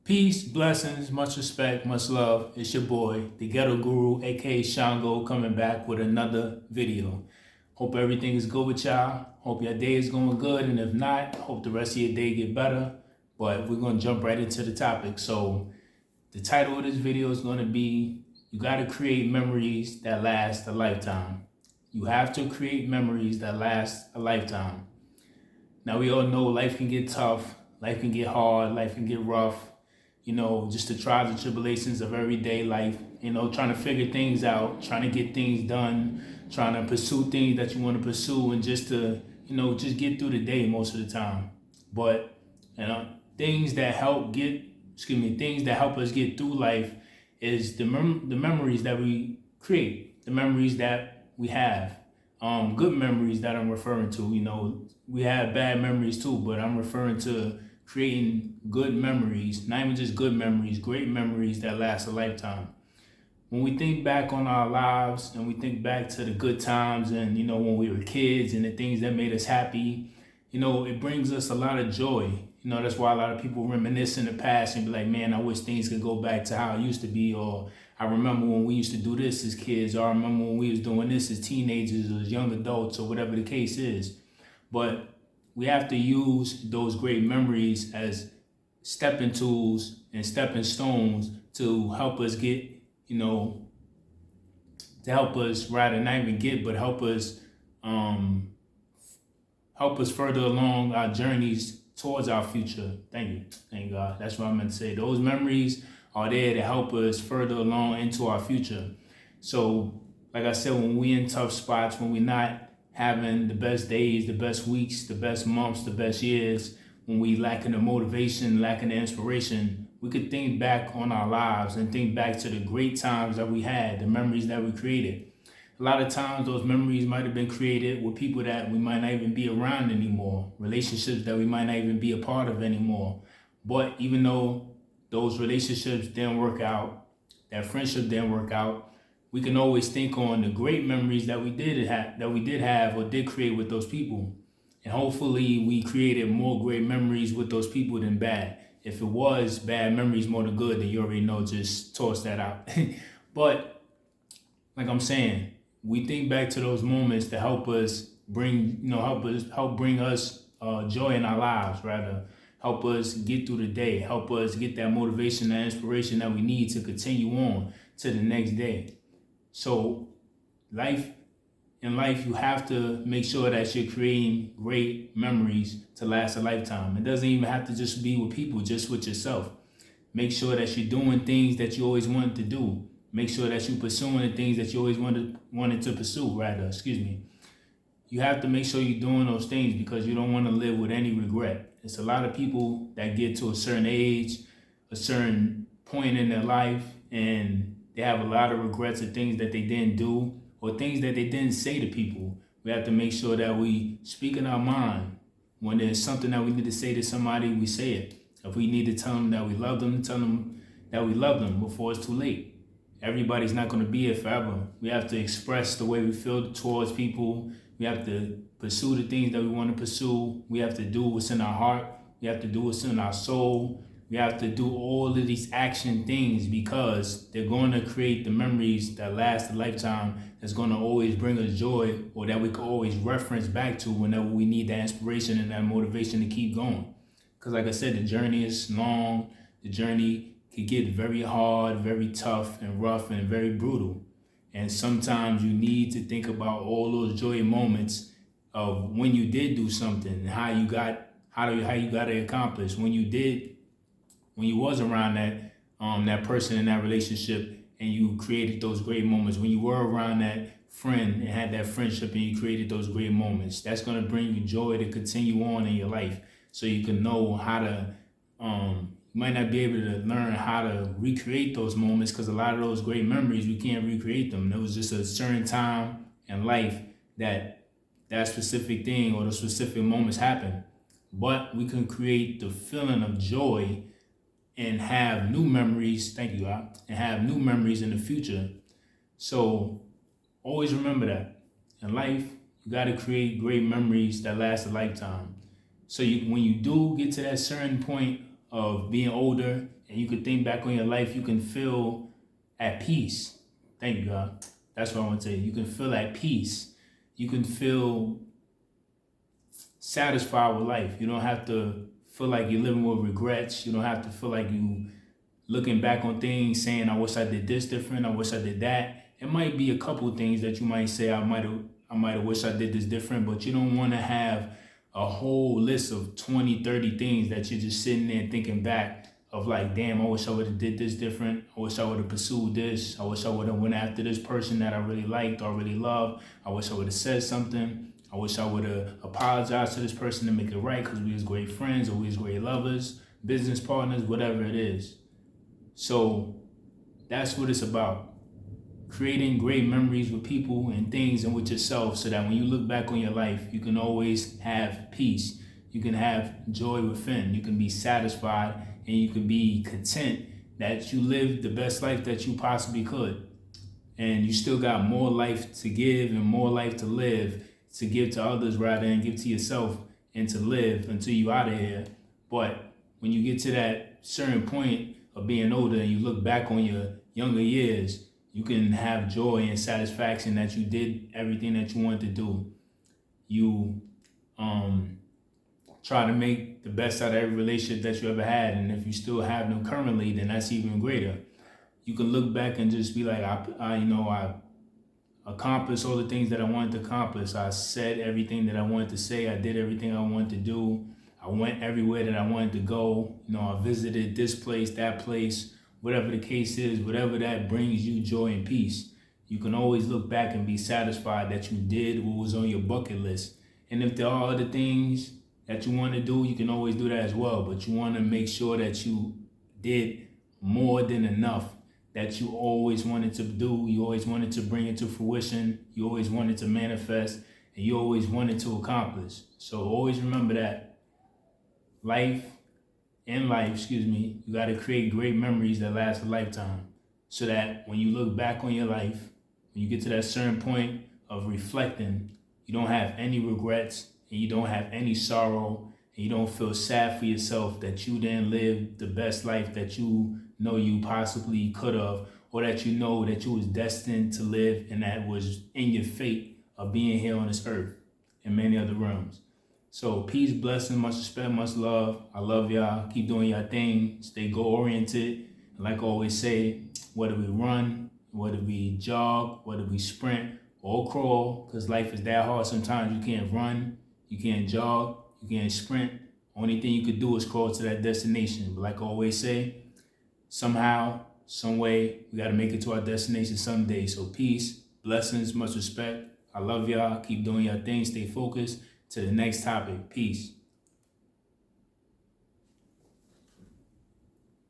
Peace, blessings, much respect, much love. It's your boy, the Ghetto Guru, aka Shango, coming back with another video. Hope everything is good with y'all. Hope your day is going good, and if not, hope the rest of your day get better. But we're gonna jump right into the topic. So the title of this video is gonna be, you gotta create memories that last a lifetime. You have to create memories that last a lifetime. Now we all know life can get tough, life can get hard, life can get rough. Just the trials and tribulations of everyday life, trying to figure things out, trying to get things done, trying to pursue things that you want to pursue, and just to, just get through the day most of the time. But, things that things that help us get through life is the memories that we create, the memories that we have. Good memories that I'm referring to, we have bad memories too, but I'm referring to creating good memories, not even just good memories, great memories that last a lifetime. When we think back on our lives and we think back to the good times and, when we were kids and the things that made us happy, it brings us a lot of joy. That's why a lot of people reminisce in the past and be like, man, I wish things could go back to how it used to be. Or I remember when we used to do this as kids, or I remember when we was doing this as teenagers or as young adults or whatever the case is. But we have to use those great memories as stepping tools and stepping stones to help us get, to help us rather not even get, but help us further along our journeys towards our future. Thank God. That's what I meant to say. Those memories are there to help us further along into our future. So, like I said, when we in tough spots, when we're not having the best days, the best weeks, the best months, the best years, when we lacking the motivation, lacking the inspiration, we could think back on our lives and think back to the great times that we had, the memories that we created. A lot of times those memories might have been created with people that we might not even be around anymore, relationships that we might not even be a part of anymore. But even though those relationships didn't work out, that friendship didn't work out, we can always think on the great memories that we did have or did create with those people. And hopefully we created more great memories with those people than bad. If it was bad memories more than good, then you already know, just toss that out. But like I'm saying, we think back to those moments to help us bring, help bring us joy in our lives, rather. Help us get through the day, help us get that motivation, that inspiration that we need to continue on to the next day. So in life, you have to make sure that you're creating great memories to last a lifetime. It doesn't even have to just be with people, just with yourself. Make sure that you're doing things that you always wanted to do. Make sure that you're pursuing the things that you always wanted to pursue, You have to make sure you're doing those things because you don't want to live with any regret. It's a lot of people that get to a certain age, a certain point in their life, and they have a lot of regrets of things that they didn't do or things that they didn't say to people. We have to make sure that we speak in our mind. When there's something that we need to say to somebody, we say it. If we need to tell them that we love them, tell them that we love them before it's too late. Everybody's not going to be here forever. We have to express the way we feel towards people. We have to pursue the things that we want to pursue. We have to do what's in our heart. We have to do what's in our soul. We have to do all of these action things because they're going to create the memories that last a lifetime, that's going to always bring us joy, or that we can always reference back to whenever we need that inspiration and that motivation to keep going. Because like I said, the journey is long. The journey could get very hard, very tough and rough and very brutal. And sometimes you need to think about all those joy moments of when you did do something and how you got it accomplished. When you was around that person in that relationship and you created those great moments. When you were around that friend and had that friendship and you created those great moments. That's going to bring you joy to continue on in your life, so you can know how to you might not be able to learn how to recreate those moments, because a lot of those great memories, we can't recreate them. There was just a certain time in life that specific thing or those specific moments happen. But we can create the feeling of joy and have new memories, and have new memories in the future. So always remember that. In life, you got to create great memories that last a lifetime. So when you do get to that certain point of being older and you can think back on your life, you can feel at peace. Thank you, God. That's what I want to say. You can feel at peace. You can feel satisfied with life. You don't have to feel like you're living with regrets. You don't have to feel like you looking back on things saying, I wish I did this different, I wish I did that. It might be a couple things that you might say, I might have wished I did this different, but you don't want to have a whole list of 20, 30 things that you're just sitting there thinking back of like, damn, I wish I would have did this different. I wish I would have pursued this. I wish I would have went after this person that I really liked or really loved. I wish I would have said something. I wish I would have apologized to this person to make it right because we was great friends or we was great lovers, business partners, whatever it is. So that's what it's about. Creating great memories with people and things and with yourself so that when you look back on your life, you can always have peace. You can have joy within. You can be satisfied and you can be content that you lived the best life that you possibly could. And you still got more life to give and more life to give to others rather than give to yourself and to live until you out of here. But when you get to that certain point of being older and you look back on your younger years, you can have joy and satisfaction that you did everything that you wanted to do. You try to make the best out of every relationship that you ever had, and if you still have them currently, then that's even greater. You can look back and just be like, I accomplished all the things that I wanted to accomplish. I said everything that I wanted to say. I did everything I wanted to do. I went everywhere that I wanted to go. I visited this place, that place, whatever the case is, whatever that brings you joy and peace. You can always look back and be satisfied that you did what was on your bucket list. And if there are other things that you want to do, you can always do that as well. But you want to make sure that you did more than enough that you always wanted to do, you always wanted to bring into fruition, you always wanted to manifest, and you always wanted to accomplish. So always remember that you got to create great memories that last a lifetime so that when you look back on your life, when you get to that certain point of reflecting, you don't have any regrets and you don't have any sorrow and you don't feel sad for yourself that you didn't live the best life that you know you possibly could have, or that you know that you was destined to live and that was in your fate of being here on this earth and many other realms. So peace, blessing, much respect, much love. I love y'all. Keep doing your thing. Stay goal-oriented. And like I always say, whether we run, whether we jog, whether we sprint or crawl, because life is that hard. Sometimes you can't run, you can't jog, you can't sprint. Only thing you could do is crawl to that destination. But like I always say, somehow, some way, we got to make it to our destination someday. So peace, blessings, much respect. I love y'all. Keep doing your thing. Stay focused. To the next topic. Peace.